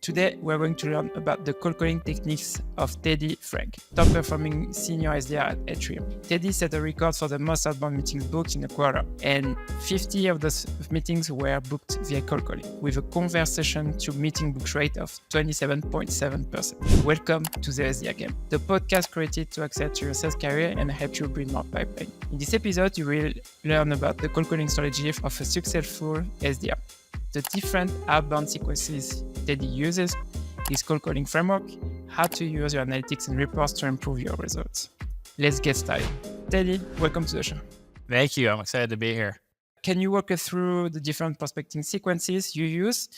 Today, we're going to learn about the cold calling techniques of Teddy Frank, top performing senior SDR at Atrium. Teddy set a record for the most outbound meetings booked in a quarter, and 50 of those meetings were booked via cold calling, with a conversation to meeting book rate of 27.7%. Welcome to the SDR Game, the podcast created to accelerate your sales career and help you build more pipeline. In this episode, you will learn about the cold calling strategy of a successful SDR, the different outbound sequences Teddy uses, his cold calling framework, how to use your analytics and reports to improve your results. Let's get started. Teddy, welcome to the show. Thank you. I'm excited to be here. Can you walk us through the different prospecting sequences you use,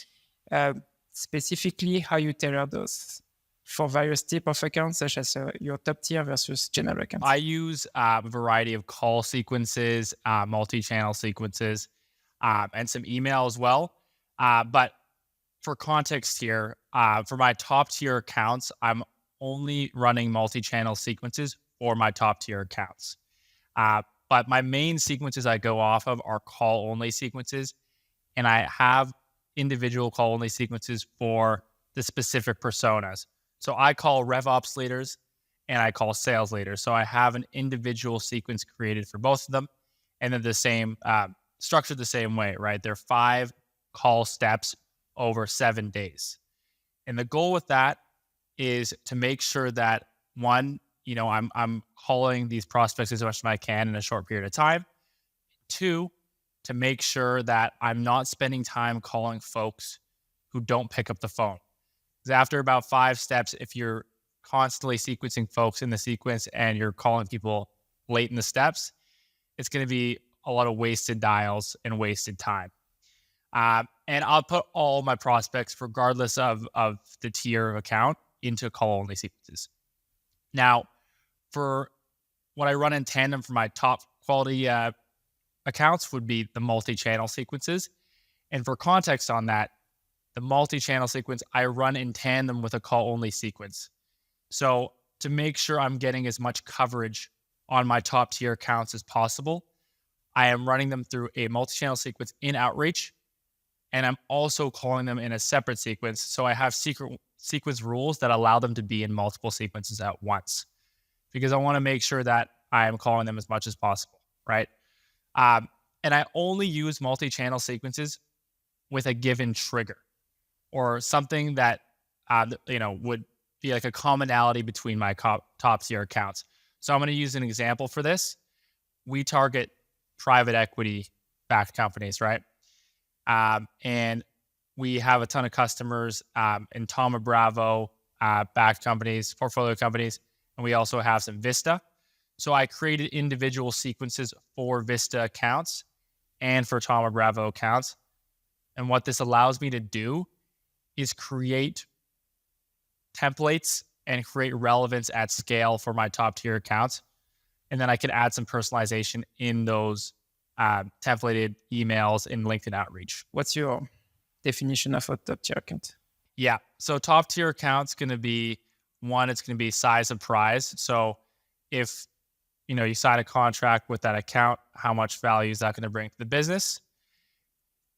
specifically how you tailor those for various types of accounts, such as your top tier versus general accounts? I use a variety of call sequences, multi-channel sequences, and some email as well. But for context here, for my top tier accounts, I'm only running multi-channel sequences for my top tier accounts. But my main sequences I go off of are call only sequences, and I have individual call only sequences for the specific personas. So I call RevOps leaders and I call sales leaders. So I have an individual sequence created for both of them, and they're the same, structured the same way, right? They're 5 call steps over 7 days. And the goal with that is to make sure that one, I'm calling these prospects as much as I can in a short period of time. 2, to make sure that I'm not spending time calling folks who don't pick up the phone. Because after about 5 steps, if you're constantly sequencing folks in the sequence and you're calling people late in the steps, it's going to be a lot of wasted dials and wasted time. And I'll put all my prospects, regardless of the tier of account, into call-only sequences. Now, for what I run in tandem for my top quality accounts would be the multi-channel sequences. And for context on that, the multi-channel sequence, I run in tandem with a call-only sequence. So to make sure I'm getting as much coverage on my top tier accounts as possible, I am running them through a multi-channel sequence in Outreach, and I'm also calling them in a separate sequence. So I have secret sequence rules that allow them to be in multiple sequences at once, because I want to make sure that I am calling them as much as possible, right? And I only use multi-channel sequences with a given trigger or something that would be like a commonality between my top tier accounts. So I'm going to use an example for this. We target private equity backed companies, right? And we have a ton of customers in Thoma Bravo backed companies, portfolio companies, and we also have some Vista. So I created individual sequences for Vista accounts and for Thoma Bravo accounts. And what this allows me to do is create templates and create relevance at scale for my top tier accounts. And then I can add some personalization in those templated emails in LinkedIn Outreach. What's your definition of a top tier account? Yeah. So top tier account's going to be one, it's going to be size of prize. So if, you sign a contract with that account, how much value is that going to bring to the business?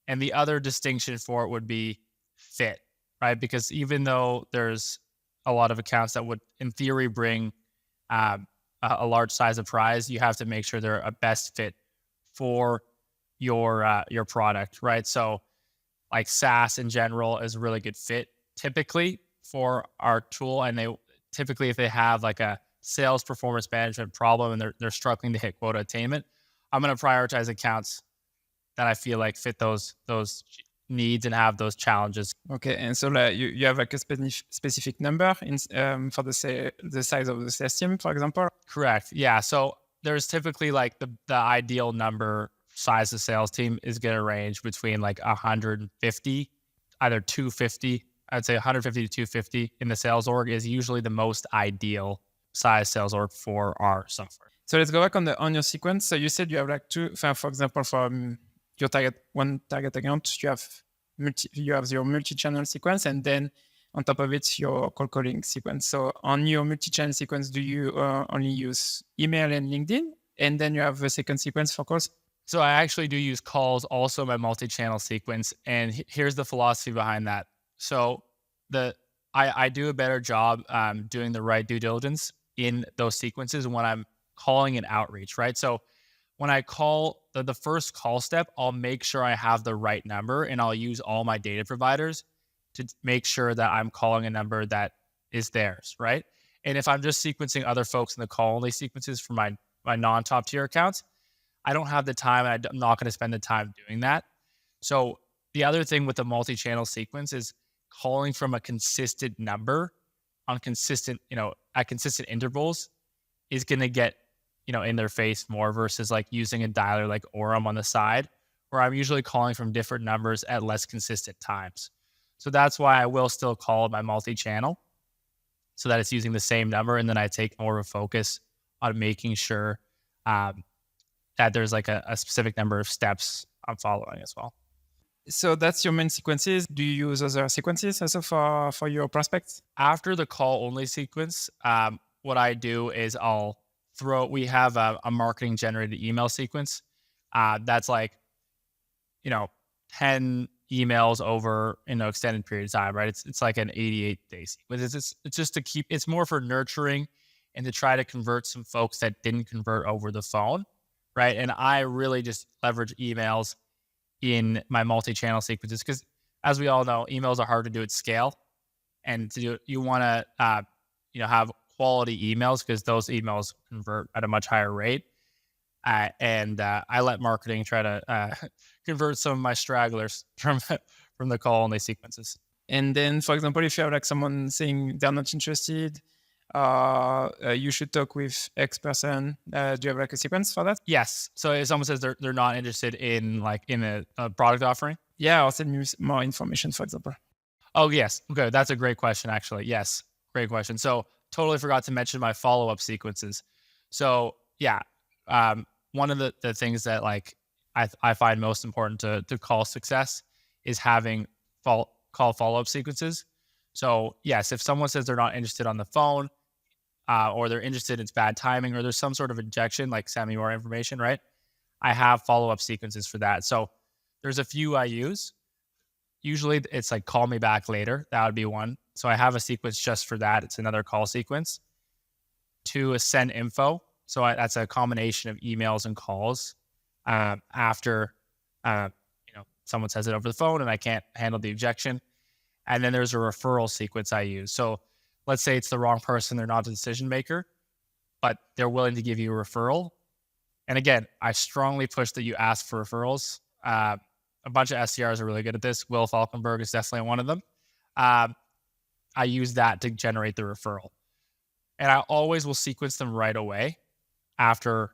And the other distinction for it would be fit, right? Because even though there's a lot of accounts that would, in theory, bring a large size of prize, you have to make sure they're a best fit for your product, right? So like SaaS in general is a really good fit typically for our tool. And they typically, if they have like a sales performance management problem and they're struggling to hit quota attainment, I'm going to prioritize accounts that I feel like fit those needs and have those challenges. Okay, and so you have like a specific number for the size of the sales team, for example? Correct. Yeah. So there's typically like the ideal number size of sales team is going to range between like 150, either 250. I'd say 150 to 250 in the sales org is usually the most ideal size sales org for our software. So let's go back on your sequence. So you said you have like two, for example, for your one target account, you have your multi-channel sequence, and then on top of it, your cold calling sequence. So on your multi-channel sequence, do you only use email and LinkedIn? And then you have a second sequence for calls? So I actually do use calls also in my multi-channel sequence. And here's the philosophy behind that. So I do a better job doing the right due diligence in those sequences when I'm calling an outreach, right? So when I call the first call step, I'll make sure I have the right number, and I'll use all my data providers to make sure that I'm calling a number that is theirs, right? And if I'm just sequencing other folks in the call only sequences for my non-top tier accounts, I don't have the time, and I'm not going to spend the time doing that. So the other thing with the multi-channel sequence is calling from a consistent number on consistent, at consistent intervals is going to get, in their face more versus like using a dialer like Orem on the side, where I'm usually calling from different numbers at less consistent times. So that's why I will still call my multi-channel so that it's using the same number. And then I take more of a focus on making sure that there's like a specific number of steps I'm following as well. So that's your main sequences. Do you use other sequences also for your prospects? After the call only sequence, what I do is we have a marketing generated email sequence. That's like, 10 emails over, extended period of time, right? It's like an 88-day sequence. It's just to keep, it's more for nurturing and to try to convert some folks that didn't convert over the phone, right? And I really just leverage emails in my multi-channel sequences because, as we all know, emails are hard to do at scale, and you want to have quality emails because those emails convert at a much higher rate. And I let marketing try to convert some of my stragglers from the call only sequences. And then, for example, if you have like someone saying they're not interested, you should talk with X person. Do you have like a sequence for that? Yes. So if someone says they're not interested in a product offering. Yeah, or send me more information, for example. Oh, yes. Okay. That's a great question, actually. Yes. Great question. So totally forgot to mention my follow-up sequences. So yeah, one of the things that I find most important to call success is having call follow-up sequences. So yes, if someone says they're not interested on the phone, or they're interested, it's bad timing, or there's some sort of objection, like send me more information, right? I have follow-up sequences for that. So there's a few I use. Usually it's like call me back later. That would be one. So I have a sequence just for that. It's another call sequence. 2 is send info. So that's a combination of emails and calls after someone says it over the phone and I can't handle the objection. And then there's a referral sequence I use. So let's say it's the wrong person, they're not the decision maker, but they're willing to give you a referral. And again, I strongly push that you ask for referrals. A bunch of SDRs are really good at this. Will Falkenberg is definitely one of them. I use that to generate the referral. And I always will sequence them right away after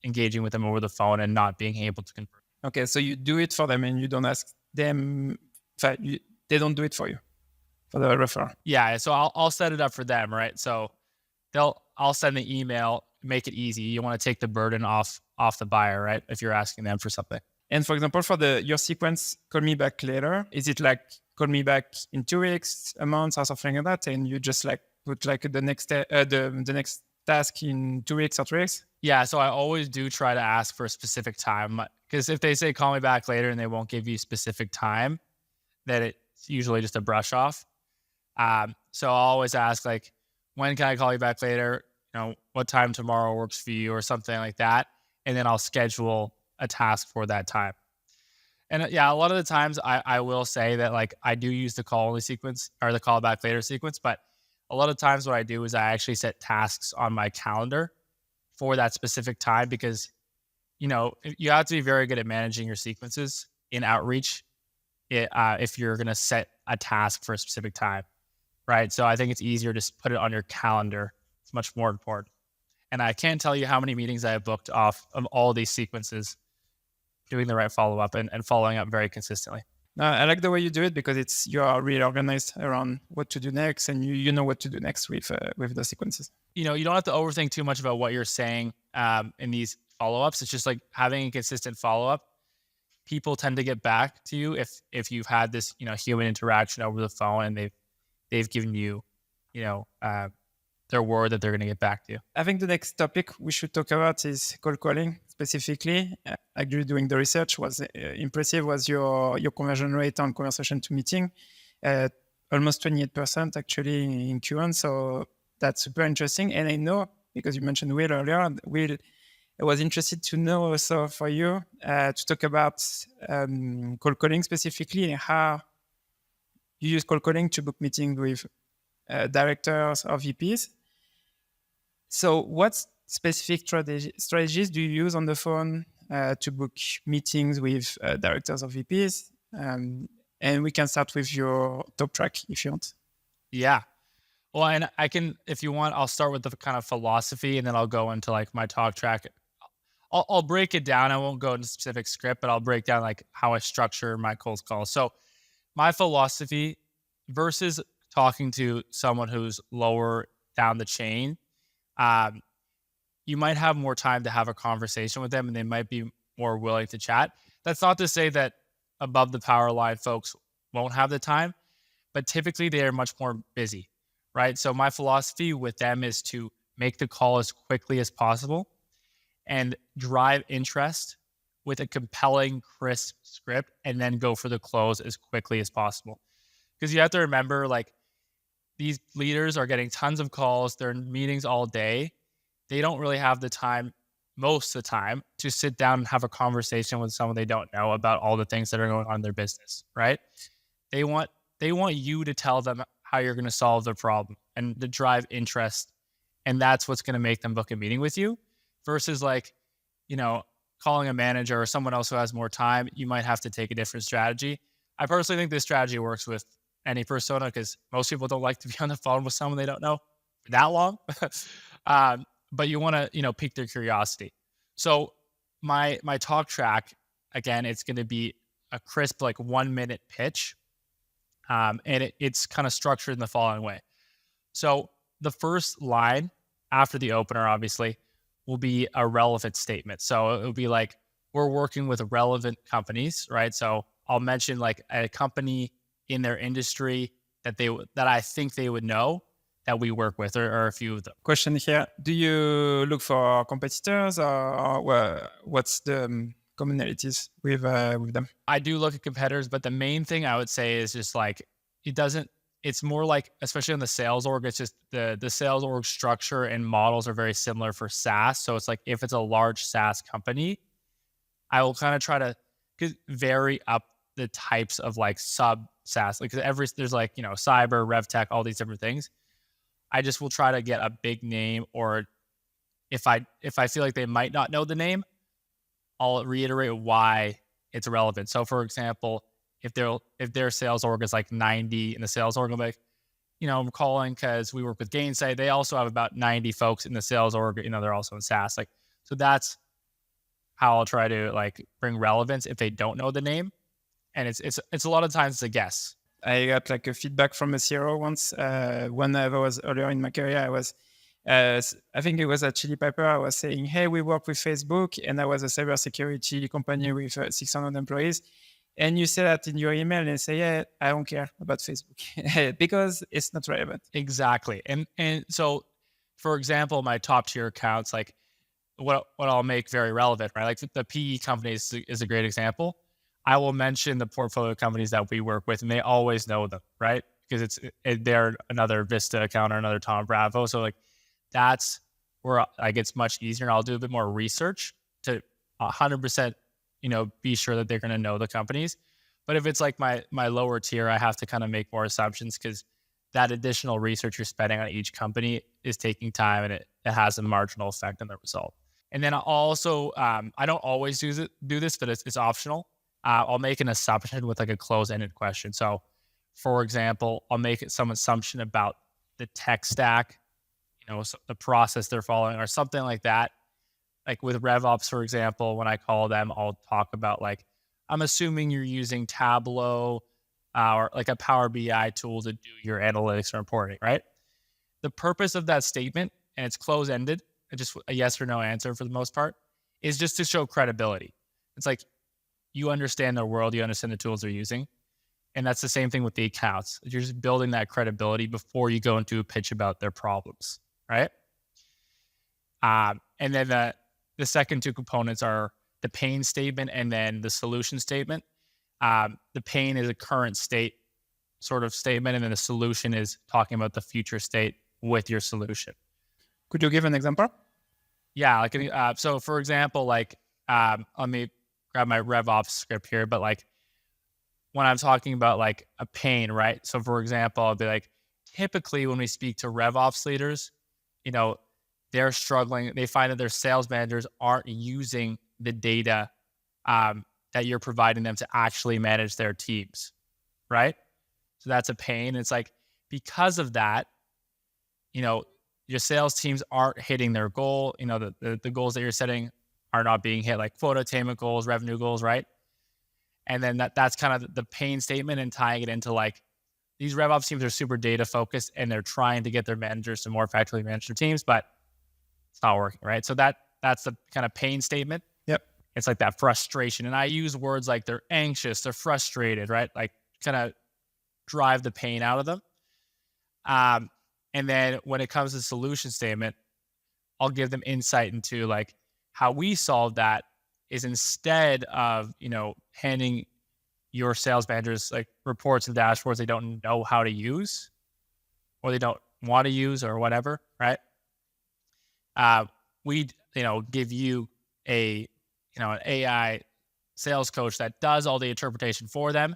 engaging with them over the phone and not being able to convert. Okay, so you do it for them and you don't ask them, they don't do it for you, for the referral. Yeah, so I'll set it up for them, right? So I'll send the email, make it easy. You want to take the burden off the buyer, right? If you're asking them for something. And for example, for your sequence, call me back later, is it like call me back in 2 weeks, a month, or something like that, and you just like put like the next task in 2 weeks or 3 weeks? Yeah, so I always do try to ask for a specific time, because if they say call me back later and they won't give you specific time, then it's usually just a brush off. So I'll always ask like, when can I call you back later? What time tomorrow works for you, or something like that, and then I'll schedule a task for that time. And yeah, a lot of the times I will say that like I do use the call only sequence or the call back later sequence, but a lot of times what I do is I actually set tasks on my calendar for that specific time, because you have to be very good at managing your sequences in outreach if you're going to set a task for a specific time, right? So I think it's easier to put it on your calendar. It's much more important. And I can't tell you how many meetings I have booked off of all these sequences, doing the right follow-up and following up very consistently. I like the way you do it, because you are really organized around what to do next, and you know what to do next with the sequences. You don't have to overthink too much about what you're saying in these follow-ups. It's just like having a consistent follow-up. People tend to get back to you if you've had this human interaction over the phone and they've given you their word that they're going to get back to you. I think the next topic we should talk about is cold calling specifically. Actually, doing the research was impressive. Was your conversion rate on conversation to meeting? almost 28% actually in Q1. So that's super interesting. And I know, because you mentioned Will earlier, Will, I was interested to know also for you to talk about cold calling specifically, and how you use cold calling to book meetings with directors or VPs. So what specific strategies do you use on the phone to book meetings with directors or VPs? And we can start with your top track if you want. Yeah. Well, and I can, if you want, I'll start with the kind of philosophy, and then I'll go into like my talk track. I'll break it down. I won't go into specific script, but I'll break down like how I structure my cold calls. So my philosophy versus talking to someone who's lower down the chain, you might have more time to have a conversation with them, and they might be more willing to chat. That's not to say that above the power line folks won't have the time, but typically they are much more busy, right? So my philosophy with them is to make the call as quickly as possible and drive interest with a compelling, crisp script, and then go for the close as quickly as possible. Because you have to remember, like, these leaders are getting tons of calls. They're in meetings all day. They don't really have the time, most of the time, to sit down and have a conversation with someone they don't know about all the things that are going on in their business, right? They want you to tell them how you're going to solve their problem and to drive interest. And that's what's going to make them book a meeting with you, versus like, calling a manager or someone else who has more time. You might have to take a different strategy. I personally think this strategy works with any persona, because most people don't like to be on the phone with someone they don't know for that long. But you want to, pique their curiosity. So my talk track, again, it's going to be a crisp, like 1 minute pitch. And it's kind of structured in the following way. So the first line after the opener, obviously, will be a relevant statement. So it will be like, we're working with relevant companies, right? So I'll mention like a company in their industry that I think they would know that we work with, or a few of them. Question here: do you look for competitors, or what's the commonalities with them? I do look at competitors, but the main thing I would say is just like, it's more like, especially in the sales org, it's just the sales org structure and models are very similar for SaaS. So it's like, if it's a large SaaS company, I will kind of try to vary up the types of like sub SaaS, like there's like, cyber, RevTech, all these different things. I just will try to get a big name, or if I feel like they might not know the name, I'll reiterate why it's relevant. So for example, if their sales org is like 90 in the sales org, I'm like, I'm calling because we work with Gainsight. They also have about 90 folks in the sales org, they're also in SaaS. Like, so that's how I'll try to like bring relevance if they don't know the name. And it's a lot of times it's a guess. I got like a feedback from a CRO once when I was earlier in my career. I was, I think it was at Chili Pepper. I was saying, hey, we work with Facebook, and I was a cybersecurity company with 600 employees. And you say that in your email and say, yeah, I don't care about Facebook because it's not relevant. Exactly. And so, for example, my top tier accounts, like what I'll make very relevant, right? Like the PE companies is a great example. I will mention the portfolio companies that we work with, and they always know them, right? Because they're another Vista account or another Tom Bravo. So like, that's where like it's much easier, and I'll do a bit more research to 100%, be sure that they're going to know the companies. But if it's like my lower tier, I have to kind of make more assumptions, because that additional research you're spending on each company is taking time, and it has a marginal effect on the result. And then I'll also, I don't always do this, but it's optional. I'll make an assumption with like a close-ended question. So for example, I'll make some assumption about the tech stack, so the process they're following, or something like that. Like with RevOps, for example, when I call them, I'll talk about like, I'm assuming you're using Tableau or like a Power BI tool to do your analytics or reporting, right? The purpose of that statement, and it's close-ended, just a yes or no answer for the most part, is just to show credibility. It's like, you understand their world, you understand the tools they're using. And that's the same thing with the accounts. You're just building that credibility before you go into a pitch about their problems, right? And then the second two components are the pain statement and then the solution statement. The pain is a current state sort of statement, and then the solution is talking about the future state with your solution. Could you give an example? Yeah, like so for example, like let me grab my RevOps script here, but like when I'm talking about like a pain, right? So for example, I'll be like, typically when we speak to RevOps leaders, you know, they're struggling. They find that their sales managers aren't using the data that you're providing them to actually manage their teams, right? So that's a pain. It's like, because of that, you know, your sales teams aren't hitting their goal. You know, the goals that you're setting are not being hit, like quota attainment goals, revenue goals, right? And then that's kind of the pain statement, and tying it into like, these RevOps teams are super data focused and they're trying to get their managers to more effectively manage their teams, but it's not working, right? So that's the kind of pain statement. Yep. It's like that frustration. And I use words like they're anxious, they're frustrated, right? Like kind of drive the pain out of them. And then when it comes to solution statement, I'll give them insight into like how we solve that is, instead of, you know, handing your sales managers like reports and dashboards they don't know how to use or they don't want to use or whatever, right? We, you know, give you an AI sales coach that does all the interpretation for them,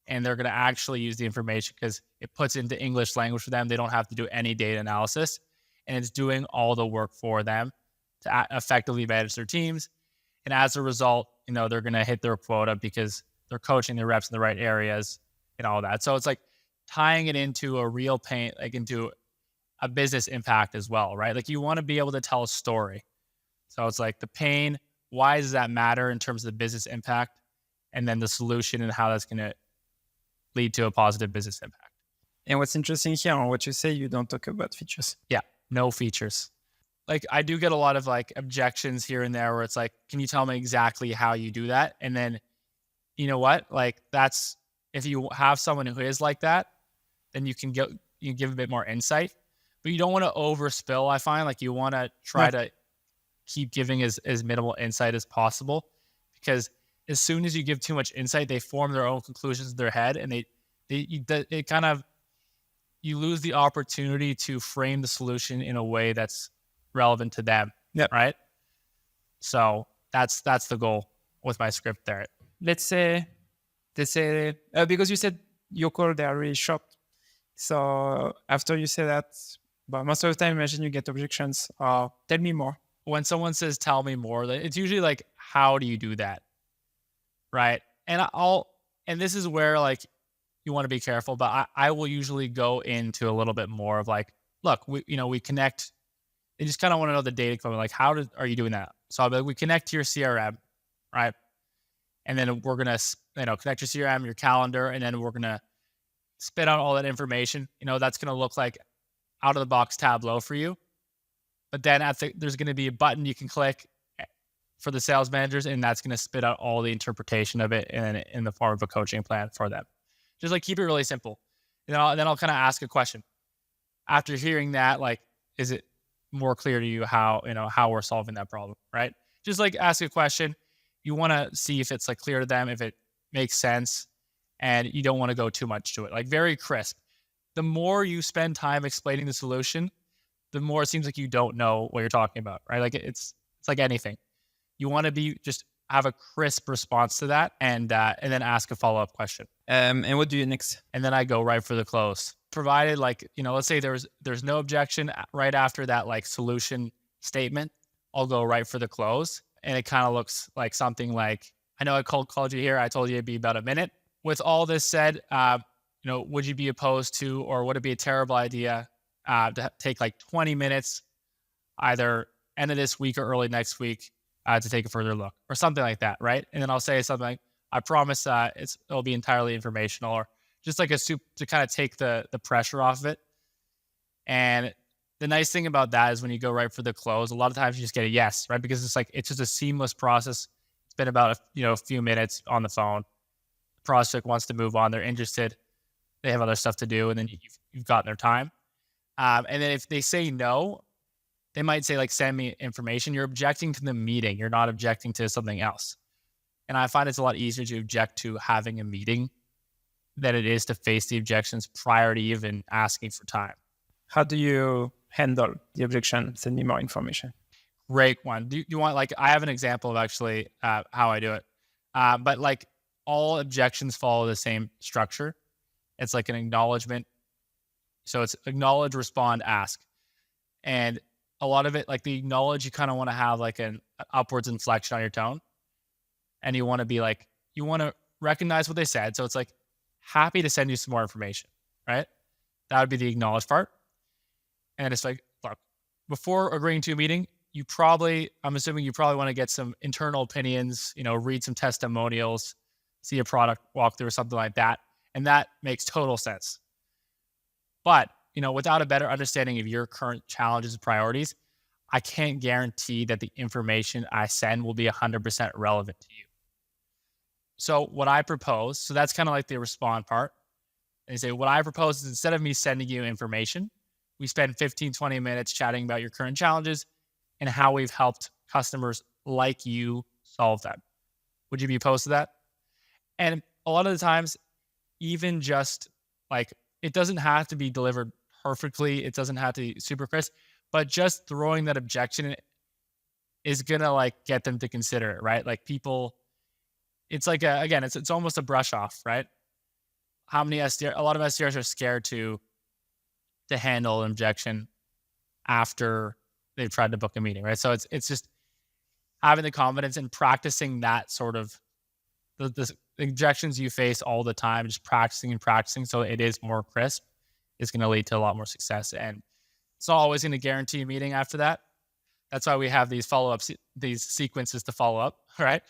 and they're going to actually use the information because it puts into English language for them. They don't have to do any data analysis, and it's doing all the work for them to effectively manage their teams. And as a result, you know, they're going to hit their quota because they're coaching their reps in the right areas and all that. So it's like tying it into a real pain, like into a business impact as well, right? Like you want to be able to tell a story. So it's like the pain, why does that matter in terms of the business impact? And then the solution and how that's going to lead to a positive business impact. And what's interesting here on what you say, you don't talk about features. Yeah, no features. Like I do get a lot of like objections here and there where it's like, can you tell me exactly how you do that? And then, you know what? Like that's, if you have someone who is like that, then you can give a bit more insight, but you don't want to overspill. I find like you want to try to keep giving as minimal insight as possible, because as soon as you give too much insight, they form their own conclusions in their head, and it kind of, you lose the opportunity to frame the solution in a way that's relevant to them. Yep. Right. So that's the goal with my script there. Let's say because you said your call, they are really short. So after you say that, but most of the time, imagine you get objections. Tell me more. When someone says, tell me more, it's usually like, how do you do that? Right. And this is where like you want to be careful, but I will usually go into a little bit more of like, look, we connect. They just kind of want to know the data component. Like, are you doing that? So I'll be like, we connect to your CRM, right? And then we're going to, connect your CRM, your calendar, and then we're going to spit out all that information. That's going to look like out of the box Tableau for you. But then there's going to be a button you can click for the sales managers, and that's going to spit out all the interpretation of it in the form of a coaching plan for them. Just like keep it really simple. Then I'll kind of ask a question. After hearing that, like, is it more clear to you how we're solving that problem, right? Just like ask a question. You want to see if it's like clear to them, if it makes sense, and you don't want to go too much to it. Like very crisp. The more you spend time explaining the solution, the more it seems like you don't know what you're talking about, right? Like it's like anything. You want to just have a crisp response to that, and then ask a follow-up question. And what do you next? And then I go right for the close. Provided like, let's say there's no objection right after that like solution statement, I'll go right for the close. And it kind of looks like something like, I know I called you here. I told you it'd be about a minute. With all this said, would you be opposed to, or would it be a terrible idea to take like 20 minutes, either end of this week or early next week, to take a further look or something like that, right? And then I'll say something like, I promise it'll be entirely informational, or just like to kind of take the pressure off of it. And the nice thing about that is when you go right for the close, a lot of times you just get a yes, right? Because it's just a seamless process. It's been about a few minutes on the phone. The prospect wants to move on. They're interested. They have other stuff to do, and then you've gotten their time. And then if they say no, they might say like, send me information. You're objecting to the meeting. You're not objecting to something else. And I find it's a lot easier to object to having a meeting than it is to face the objections prior to even asking for time. How do you handle the objection? Send me more information. Great one. Do you want, like, I have an example of actually how I do it. But like all objections follow the same structure. It's like an acknowledgement. So it's acknowledge, respond, ask. And a lot of it, like the acknowledge, you kind of want to have like an upwards inflection on your tone. And you want to be like, you want to recognize what they said. So it's like, happy to send you some more information, right? That would be the acknowledge part. And it's like, look, before agreeing to a meeting, I'm assuming you probably want to get some internal opinions, read some testimonials, see a product walkthrough or something like that. And that makes total sense. But, without a better understanding of your current challenges and priorities, I can't guarantee that the information I send will be 100% relevant to you. So what I propose, so that's kind of like the respond part. And you say, what I propose is instead of me sending you information, we spend 15, 20 minutes chatting about your current challenges and how we've helped customers like you solve them. Would you be opposed to that? And a lot of the times, even just like, it doesn't have to be delivered perfectly. It doesn't have to be super crisp, but just throwing that objection is going to like get them to consider it, right? Like people, it's like, it's almost a brush off, right? A lot of SDRs are scared to handle an objection after they've tried to book a meeting, right? So it's just having the confidence and practicing that sort of the objections you face all the time, just practicing and practicing so it is more crisp is going to lead to a lot more success. And it's not always going to guarantee a meeting after that. That's why we have these follow-ups, these sequences to follow up, right?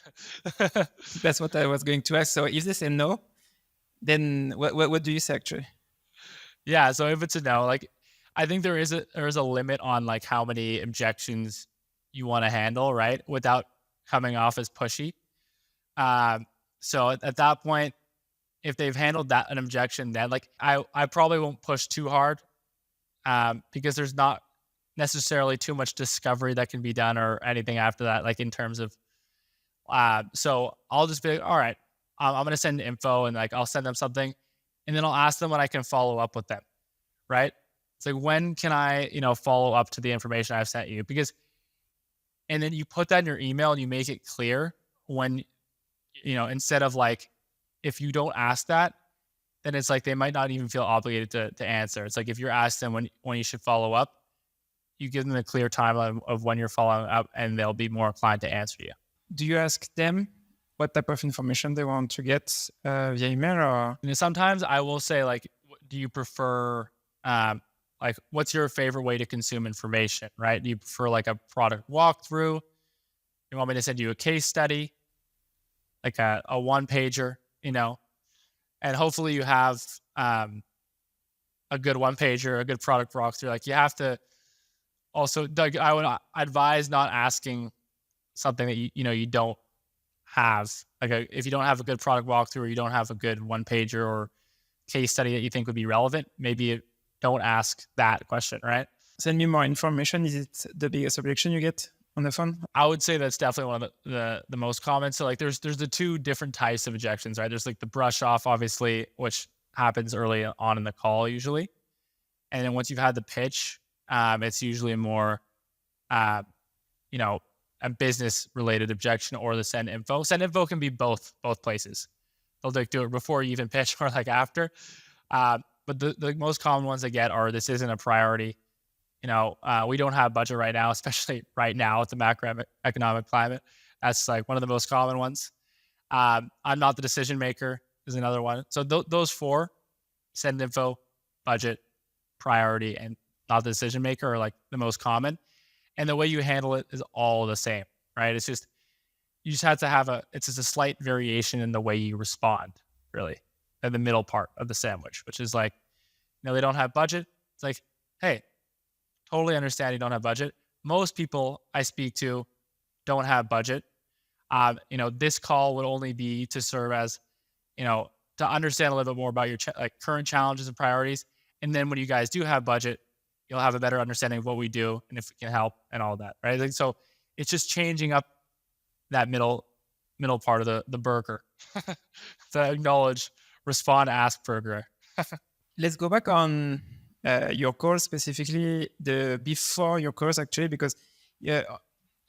That's what I was going to ask. So if they say no, then what do you say actually? Yeah, so if it's a no, like I think there is a limit on like how many objections you want to handle, right? Without coming off as pushy. So at that point, if they've handled an objection, then like I probably won't push too hard because there's not necessarily too much discovery that can be done or anything after that, like in terms of, so I'll just be like, all right, I'm going to send info and like, I'll send them something and then I'll ask them when I can follow up with them. Right. It's like, when can I, follow up to the information I've sent you? And then you put that in your email and you make it clear when, instead of like, if you don't ask that, then it's like, they might not even feel obligated to answer. It's like, if you're asked them when you should follow up, you give them a clear timeline of when you're following up and they'll be more inclined to answer you. Do you ask them what type of information they want to get via email or? Sometimes I will say like, do you prefer, like, what's your favorite way to consume information, right? Do you prefer like a product walkthrough? You want me to send you a case study, like a one pager, and hopefully you have a good one pager, a good product walkthrough. Like you have to also, Doug, I would advise not asking something that you don't have. Like if you don't have a good product walkthrough or you don't have a good one pager or case study that you think would be relevant, maybe don't ask that question, right? Send me more information. Is it the biggest objection you get on the phone? I would say that's definitely one of the most common. So like there's the two different types of objections, right? There's like the brush off, obviously, which happens early on in the call usually. And then once you've had the pitch, it's usually more, a business related objection or the send info. Send info can be both places. They'll like do it before you even pitch or like after. But the most common ones I get are, this isn't a priority. We don't have budget right now, especially right now with the macroeconomic climate. That's like one of the most common ones. I'm not the decision maker is another one. So those four, send info, budget, priority, and not the decision maker, are like the most common. And the way you handle it is all the same, right? It's just, you just have to have it's just a slight variation in the way you respond, really, at the middle part of the sandwich, which is like, they don't have budget. It's like, hey, totally understand you don't have budget. Most people I speak to don't have budget. This call would only be to serve as, to understand a little bit more about your current challenges and priorities. And then when you guys do have budget, you'll have a better understanding of what we do and if we can help and all that, right? So it's just changing up that middle part of the burger to acknowledge, respond Asperger. Let's go back on your course, specifically the before your course, actually, because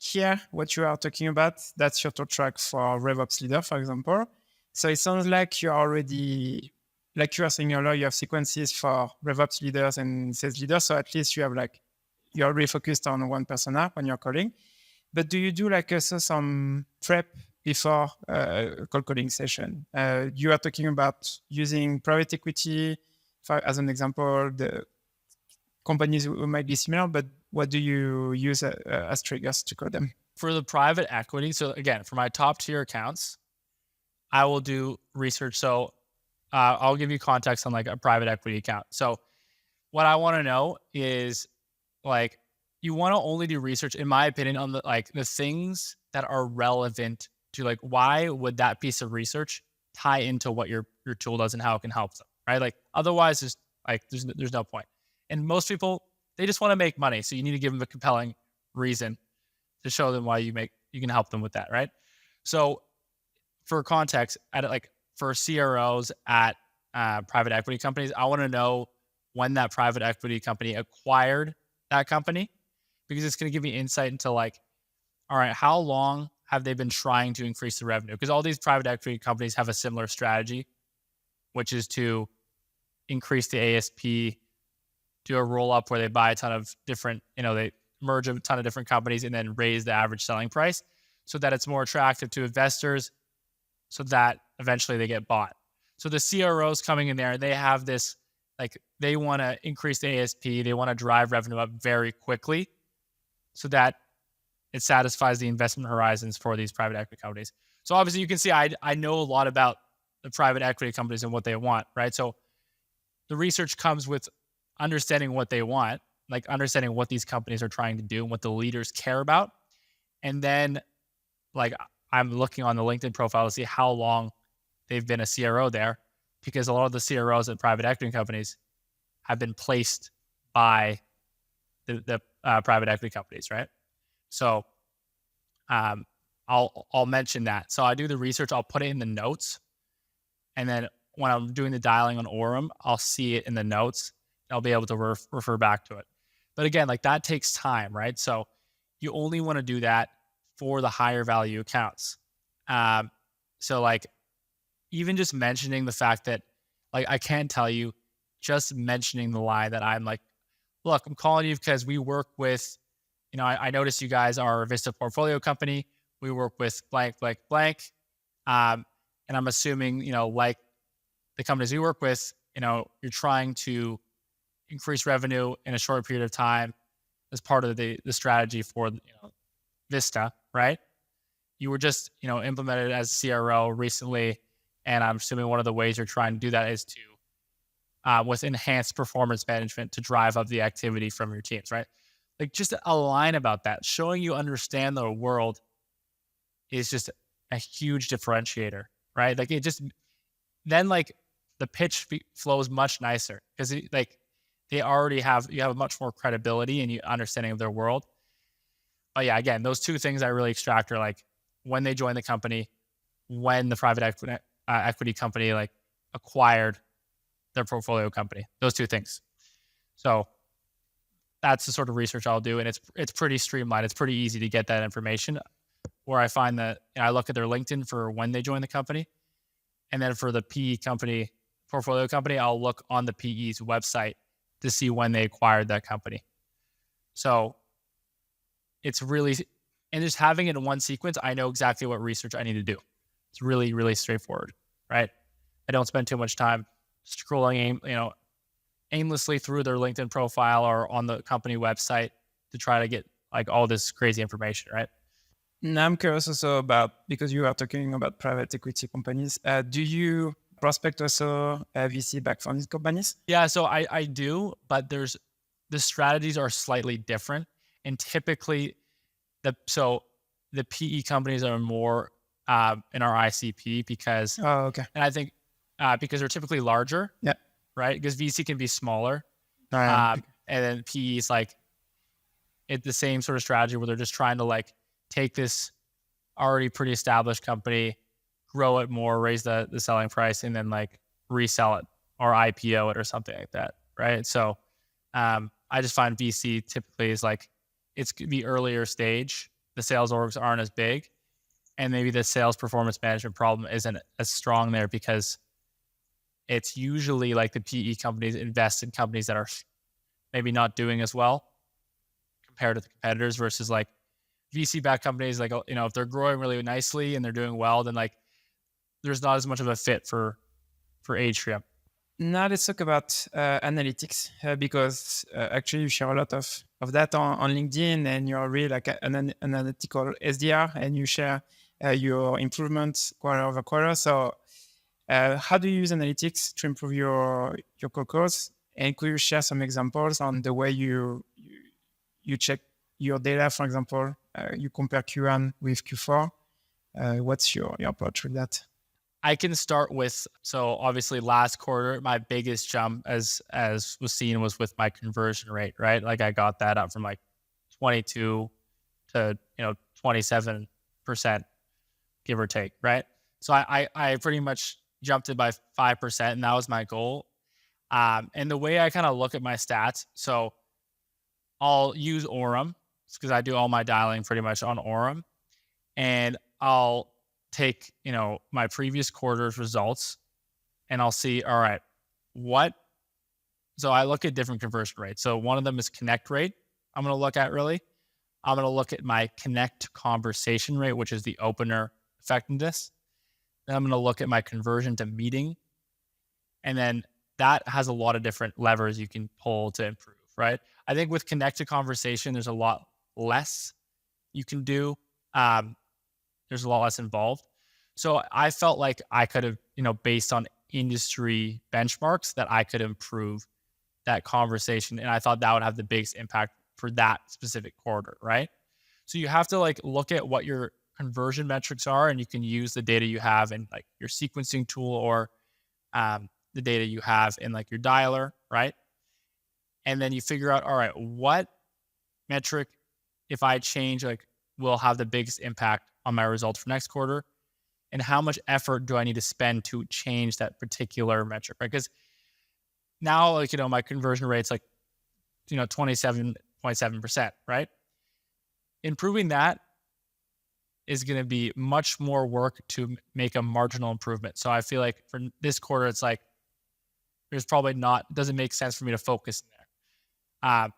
here, what you are talking about, that's your talk track for RevOps leader, for example. So it sounds like you're already, like you are saying earlier, you have sequences for RevOps leaders and sales leaders. So at least you have you're already focused on one persona when you're calling. But do you do also some prep before a cold calling session? You are talking about using private equity as an example, the companies who might be similar, but what do you use as triggers to call them? For the private equity, so again, for my top tier accounts, I will do research. So I'll give you context on a private equity account. So what I want to know is you want to only do research, in my opinion, on the things that are relevant to why would that piece of research tie into what your tool does and how it can help them, right? Otherwise, there's no point. And most people, they just want to make money. So you need to give them a compelling reason to show them why you can help them with that, right? So for context, for CROs at private equity companies, I want to know when that private equity company acquired that company, because it's going to give me insight into all right, how long have they been trying to increase the revenue? Because all these private equity companies have a similar strategy, which is to increase the ASP, do a roll up where they buy a ton of different, they merge a ton of different companies and then raise the average selling price so that it's more attractive to investors, so that eventually they get bought. So the CROs coming in there, they have this, they want to increase the ASP, they want to drive revenue up very quickly so that it satisfies the investment horizons for these private equity companies. So obviously you can see I know a lot about the private equity companies and what they want, right? So the research comes with understanding what they want, understanding what these companies are trying to do and what the leaders care about. And then I'm looking on the LinkedIn profile to see how long they've been a CRO there, because a lot of the CROs at private equity companies have been placed by the private equity companies, right? So I'll mention that. So I do the research, I'll put it in the notes, and then when I'm doing the dialing on Orem, I'll see it in the notes. I'll be able to refer back to it. But again, that takes time, right? So you only want to do that for the higher value accounts. So even just mentioning the fact that I can't tell you, just mentioning the line that I'm look, I'm calling you because we work with, I noticed you guys are a Vista portfolio company. We work with blank, blank, blank. And I'm assuming, the companies we work with, you're trying to increase revenue in a short period of time as part of the strategy for Vista, right? You were just implemented as CRO recently, and I'm assuming one of the ways you're trying to do that is to with enhanced performance management to drive up the activity from your teams, right? Just a line about that, showing you understand the world is just a huge differentiator, right? It just then the pitch flows much nicer because they already you have much more credibility and understanding of their world. But yeah, again, those two things I really extract are when they joined the company, when the private equity company acquired their portfolio company, those two things. So that's the sort of research I'll do, and it's pretty streamlined. It's pretty easy to get that information. Where I find that I look at their LinkedIn for when they joined the company, and then for the PE company, portfolio company, I'll look on the PE's website to see when they acquired that company. So it's really, and just having it in one sequence, I know exactly what research I need to do. It's really, really straightforward, right? I don't spend too much time scrolling, aimlessly through their LinkedIn profile or on the company website to try to get all this crazy information, right? Now I'm curious also about, because you are talking about private equity companies, do you prospect also VC back from these companies? Yeah, so I do, but the strategies are slightly different. And typically, the PE companies are more in our ICP because, okay. And I think because they're typically larger, yeah, right? Because VC can be smaller, and then PE is it's the same sort of strategy where they're just trying to take this already pretty established company, grow it more, raise the selling price, and then resell it or IPO it or something like that, right? So I just find VC typically is like, it's the earlier stage. The sales orgs aren't as big, and maybe the sales performance management problem isn't as strong there because it's usually like the PE companies invest in companies that are maybe not doing as well compared to the competitors versus like VC-backed companies. Like, you know, if they're growing really nicely and they're doing well, then like there's not as much of a fit for Atrium. Now let's talk about analytics because actually you share a lot of that on LinkedIn, and you're really like an analytical SDR, and you share your improvements quarter over quarter. So how do you use analytics to improve your cold calls? And could you share some examples on the way you check your data? For example, you compare Q1 with Q4. What's your approach with that? I can start with, so obviously last quarter, my biggest jump as was seen was with my conversion rate, right? Like I got that up from like 22 to, 27%, give or take, right? So I pretty much jumped it by 5%, and that was my goal. And the way I kind of look at my stats, so I'll use Orem because I do all my dialing pretty much on Orem, and I'll take, my previous quarter's results, and I'll see, all right, so I look at different conversion rates. So one of them is connect rate. I'm going to look at really. I'm going to look at my connect conversation rate, which is the opener effectiveness. Then I'm going to look at my conversion to meeting. And then that has a lot of different levers you can pull to improve, right? I think with connect to conversation, there's a lot less you can do. There's a lot less involved. So I felt like I could have, based on industry benchmarks, that I could improve that conversation. And I thought that would have the biggest impact for that specific quarter, right? So you have to like look at what your conversion metrics are, and you can use the data you have in like your sequencing tool or the data you have in like your dialer, right? And then you figure out, all right, what metric, if I change, like will have the biggest impact on my results for next quarter, and how much effort do I need to spend to change that particular metric, right? Because now, like, my conversion rate's like, 27.7%, right? Improving that is going to be much more work to make a marginal improvement. So I feel like for this quarter, it's like, there's probably doesn't make sense for me to focus in there.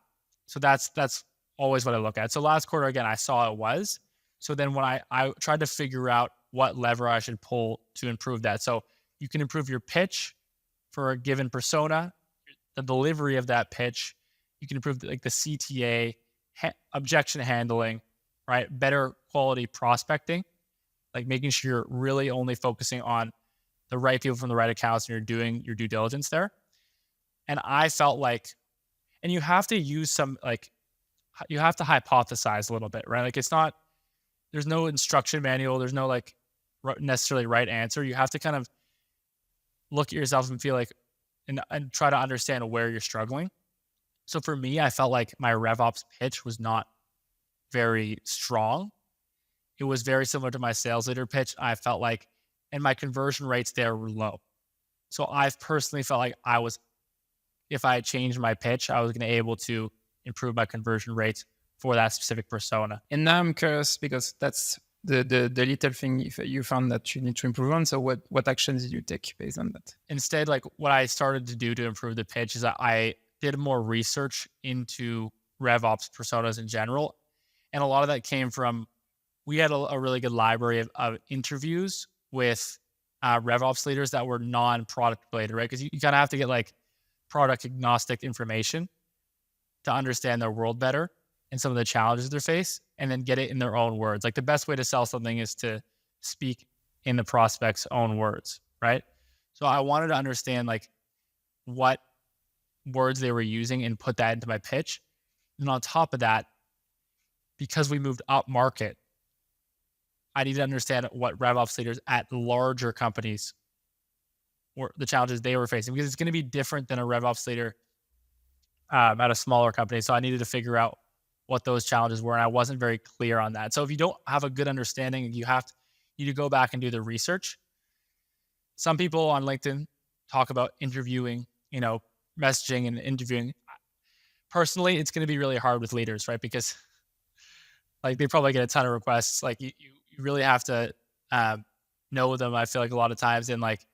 So that's always what I look at. So last quarter, again, I saw it was. So then when I tried to figure out what lever I should pull to improve that. So you can improve your pitch for a given persona, the delivery of that pitch. You can improve like the CTA, objection handling, right? Better quality prospecting, like making sure you're really only focusing on the right people from the right accounts and you're doing your due diligence there. And I felt like, and you have to use some, like, you have to hypothesize a little bit, right? Like there's no instruction manual. There's no like necessarily right answer. You have to kind of look at yourself and feel like, and try to understand where you're struggling. So for me, I felt like my RevOps pitch was not very strong. It was very similar to my sales leader pitch. I felt like, and my conversion rates there were low. So I've personally felt like if I had changed my pitch, I was going to be able to improve my conversion rates for that specific persona. And now I'm curious because that's the little thing you found that you need to improve on. So what actions did you take based on that? Instead, like what I started to do to improve the pitch is that I did more research into RevOps personas in general. And a lot of that came from, we had a really good library of interviews with RevOps leaders that were non-product related, right? Because you kind of have to get like product agnostic information to understand their world better and some of the challenges they face, and then get it in their own words. Like the best way to sell something is to speak in the prospect's own words, right? So I wanted to understand like what words they were using and put that into my pitch. And on top of that, because we moved up market, I need to understand what RevOps leaders at larger companies were, the challenges they were facing, because it's going to be different than a RevOps leader at a smaller company. So I needed to figure out what those challenges were, and I wasn't very clear on that. So if you don't have a good understanding, you need to go back and do the research. Some people on LinkedIn talk about interviewing, messaging and interviewing. Personally, it's going to be really hard with leaders, right? Because like they probably get a ton of requests. Like you really have to know them. I feel like a lot of times, and like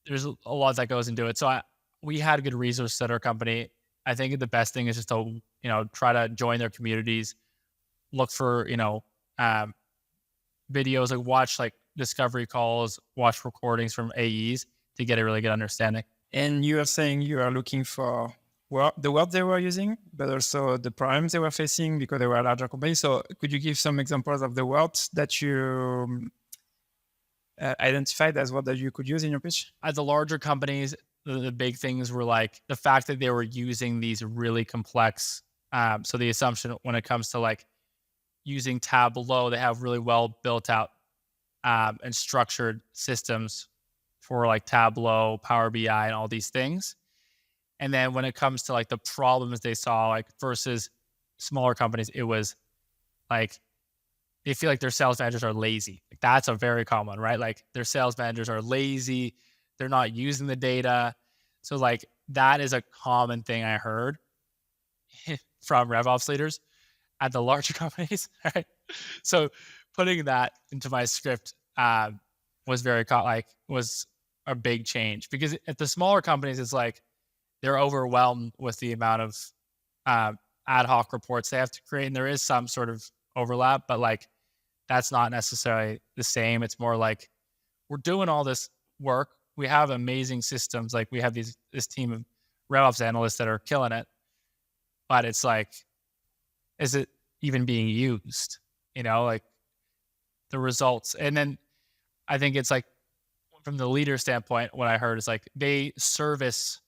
there's a lot that goes into it. So we had good resources at our company. I think the best thing is just to try to join their communities, look for videos, like watch like discovery calls, watch recordings from AEs to get a really good understanding. And you are saying you are looking for the words they were using, but also the problems they were facing because they were a larger company. So could you give some examples of the words that you identified as what that you could use in your pitch? At the larger companies, the big things were like the fact that they were using these really complex. So the assumption when it comes to like using Tableau, they have really well built out and structured systems for like Tableau, Power BI, and all these things. And then when it comes to like the problems they saw, like versus smaller companies, it was like they feel like their sales managers are lazy. Like that's a very common, right? Like their sales managers are lazy. They're not using the data. So like that is a common thing I heard from RevOps leaders at the larger companies, right? So putting that into my script was was a big change, because at the smaller companies, it's like they're overwhelmed with the amount of ad hoc reports they have to create. And there is some sort of overlap, but like that's not necessarily the same. It's more like we're doing all this work. We have amazing systems. Like we have this team of RevOps analysts that are killing it, but it's like, is it even being used? Like the results. And then I think it's like from the leader standpoint, what I heard is like they service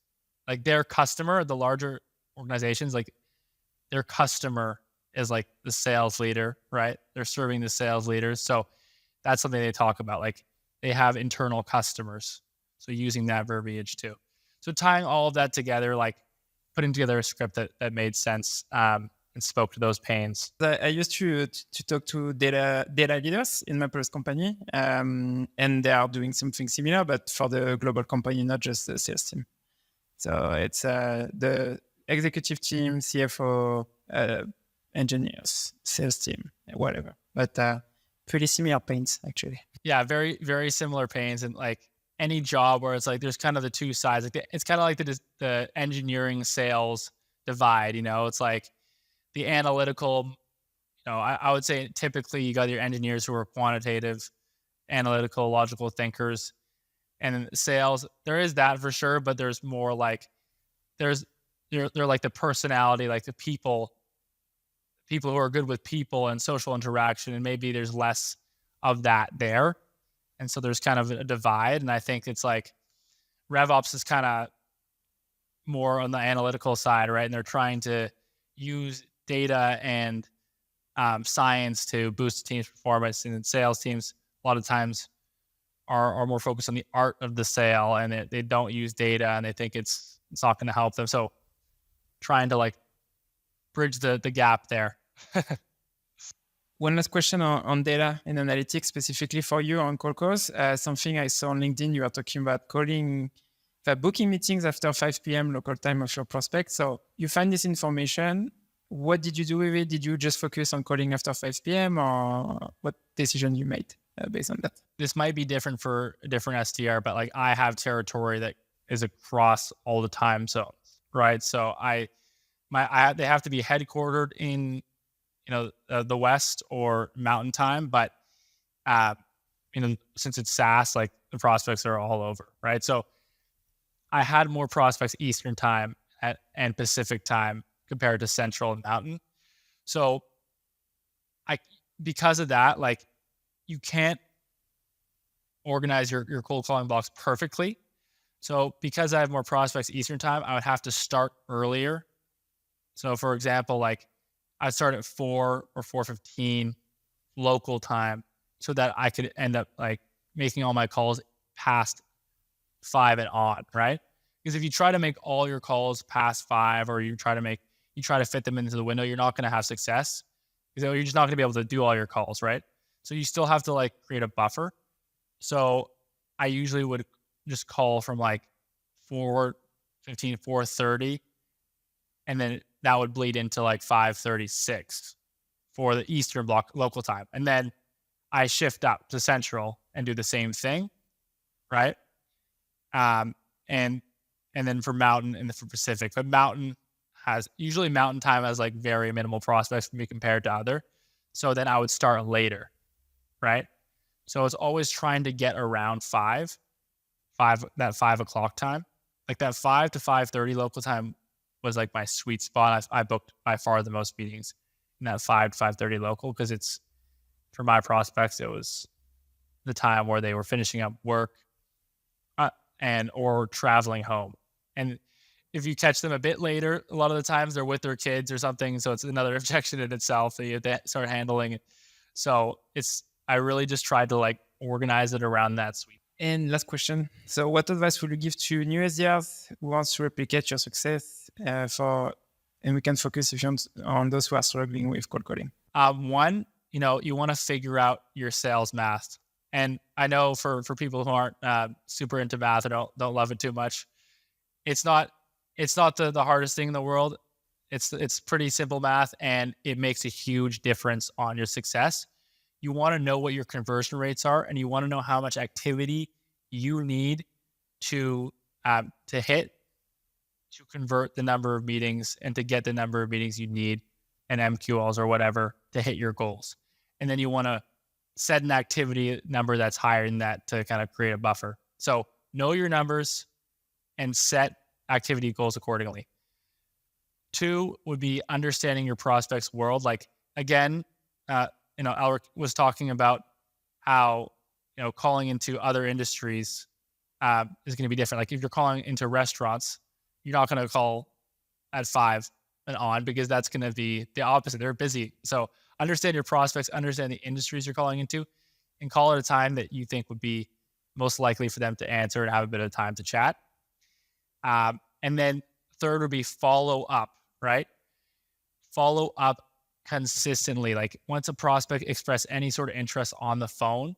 like their customer, the larger organizations, like their customer is like the sales leader, right? They're serving the sales leaders. So that's something they talk about. Like they have internal customers. So using that verbiage too. So tying all of that together, like putting together a script that made sense and spoke to those pains. I used to talk to data leaders in my previous company, and they are doing something similar, but for the global company, not just the sales team. So it's the executive team, CFO, engineers, sales team, whatever. But pretty similar pains, actually. Yeah, very, very similar pains. And like any job where it's like there's kind of the two sides. Like it's kind of like the engineering sales divide. It's like the analytical. I would say typically you got your engineers who are quantitative, analytical, logical thinkers. And in sales, there is that for sure, but there's more like they're like the personality, like the people who are good with people and social interaction, and maybe there's less of that there. And so there's kind of a divide. And I think it's like RevOps is kind of more on the analytical side, right? And they're trying to use data and science to boost the team's performance. And then sales teams a lot of times are more focused on the art of the sale, and they don't use data, and they think it's not going to help them. So trying to like bridge the gap there. One last question on data and analytics, specifically for you on call calls. Something I saw on LinkedIn, you are talking about booking meetings after 5 p.m. local time of your prospects. So you find this information. What did you do with it? Did you just focus on calling after 5 p.m. or what decision you made based on that? This might be different for a different SDR, but like I have territory that is across all the time zones, right? So they have to be headquartered in the West or Mountain Time, but since it's SaaS, like the prospects are all over, right? So I had more prospects Eastern Time and Pacific Time compared to Central and Mountain. So because of that, like you can't organize your cold calling blocks perfectly. So because I have more prospects Eastern Time, I would have to start earlier. So for example, like I'd start at 4 or 4:15 local time so that I could end up like making all my calls past 5 and on, right? Because if you try to make all your calls past 5, or you try to fit them into the window, you're not going to have success, because you're just not going to be able to do all your calls, right? So you still have to like create a buffer. So I usually would just call from like 4:15, 4:30, and then that would bleed into like 5:36 for the Eastern block local time. And then I shift up to Central and do the same thing, right? And then for Mountain and for Pacific. But Mountain time has like very minimal prospects for me compared to other. So then I would start later, right? So it's always trying to get around that 5 o'clock time. Like that 5 to 5:30 local time was like my sweet spot. I booked by far the most meetings in that 5 to 5:30 local, because it's, for my prospects, it was the time where they were finishing up work or traveling home. And if you catch them a bit later, a lot of the times they're with their kids or something. So it's another objection in itself that you have to start handling. So I really just tried to like organize it around that sweet. And last question. So what advice would you give to new SDRs who want to replicate your success and we can focus if you want on those who are struggling with cold calling? One, you want to figure out your sales math. And I know for people who aren't super into math or don't love it too much, it's not the hardest thing in the world. It's pretty simple math, and it makes a huge difference on your success. You want to know what your conversion rates are, and you want to know how much activity you need to hit to convert the number of meetings and to get the number of meetings you need and MQLs or whatever to hit your goals. And then you want to set an activity number that's higher than that to kind of create a buffer. So know your numbers and set activity goals accordingly. 2 would be understanding your prospects' world. Like, again, Alric was talking about how, calling into other industries is going to be different. Like if you're calling into restaurants, you're not going to call at 5 and on, because that's going to be the opposite. They're busy. So understand your prospects, understand the industries you're calling into, and call at a time that you think would be most likely for them to answer and have a bit of time to chat. And then 3rd would be follow up, right? Follow up consistently. Like once a prospect express any sort of interest on the phone,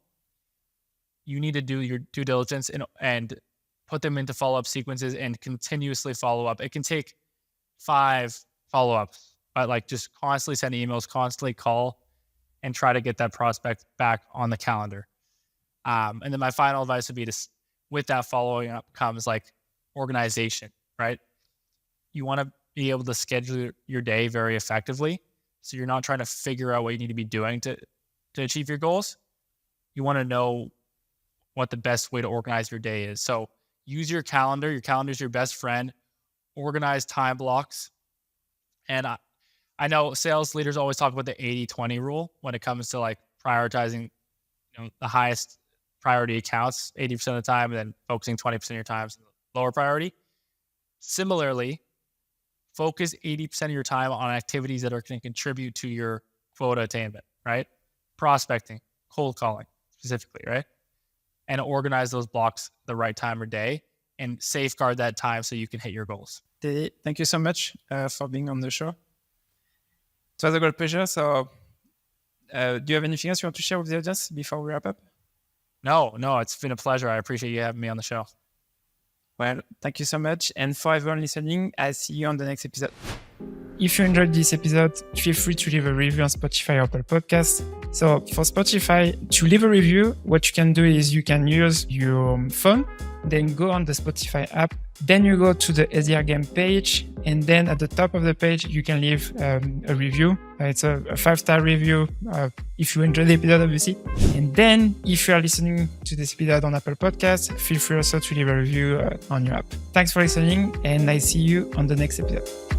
you need to do your due diligence and put them into follow-up sequences and continuously follow up. It can take 5 follow-ups, but like just constantly send emails, constantly call, and try to get that prospect back on the calendar. And then my final advice would be with that following up comes like organization, right? You want to be able to schedule your day very effectively. So you're not trying to figure out what you need to be doing to achieve your goals. You want to know what the best way to organize your day is. So use your calendar. Your calendar is your best friend. Organize time blocks. And I know sales leaders always talk about the 80-20 rule when it comes to like prioritizing, the highest priority accounts 80% of the time, and then focusing 20% of your time on lower priority. Similarly, focus 80% of your time on activities that are going to contribute to your quota attainment, right? Prospecting, cold calling specifically, right? And organize those blocks the right time of day and safeguard that time so you can hit your goals. Thank you so much for being on the show. It was a great pleasure. So do you have anything else you want to share with the audience before we wrap up? No, it's been a pleasure. I appreciate you having me on the show. Well, thank you so much. And for everyone listening, I'll see you on the next episode. If you enjoyed this episode, feel free to leave a review on Spotify or Apple Podcasts. So for Spotify, to leave a review, what you can do is you can use your phone, then go on the Spotify app, then you go to the SDR game page, and then at the top of the page, you can leave a review. It's a 5-star review if you enjoyed the episode, obviously. And then if you are listening to this episode on Apple Podcasts, feel free also to leave a review on your app. Thanks for listening, and I see you on the next episode.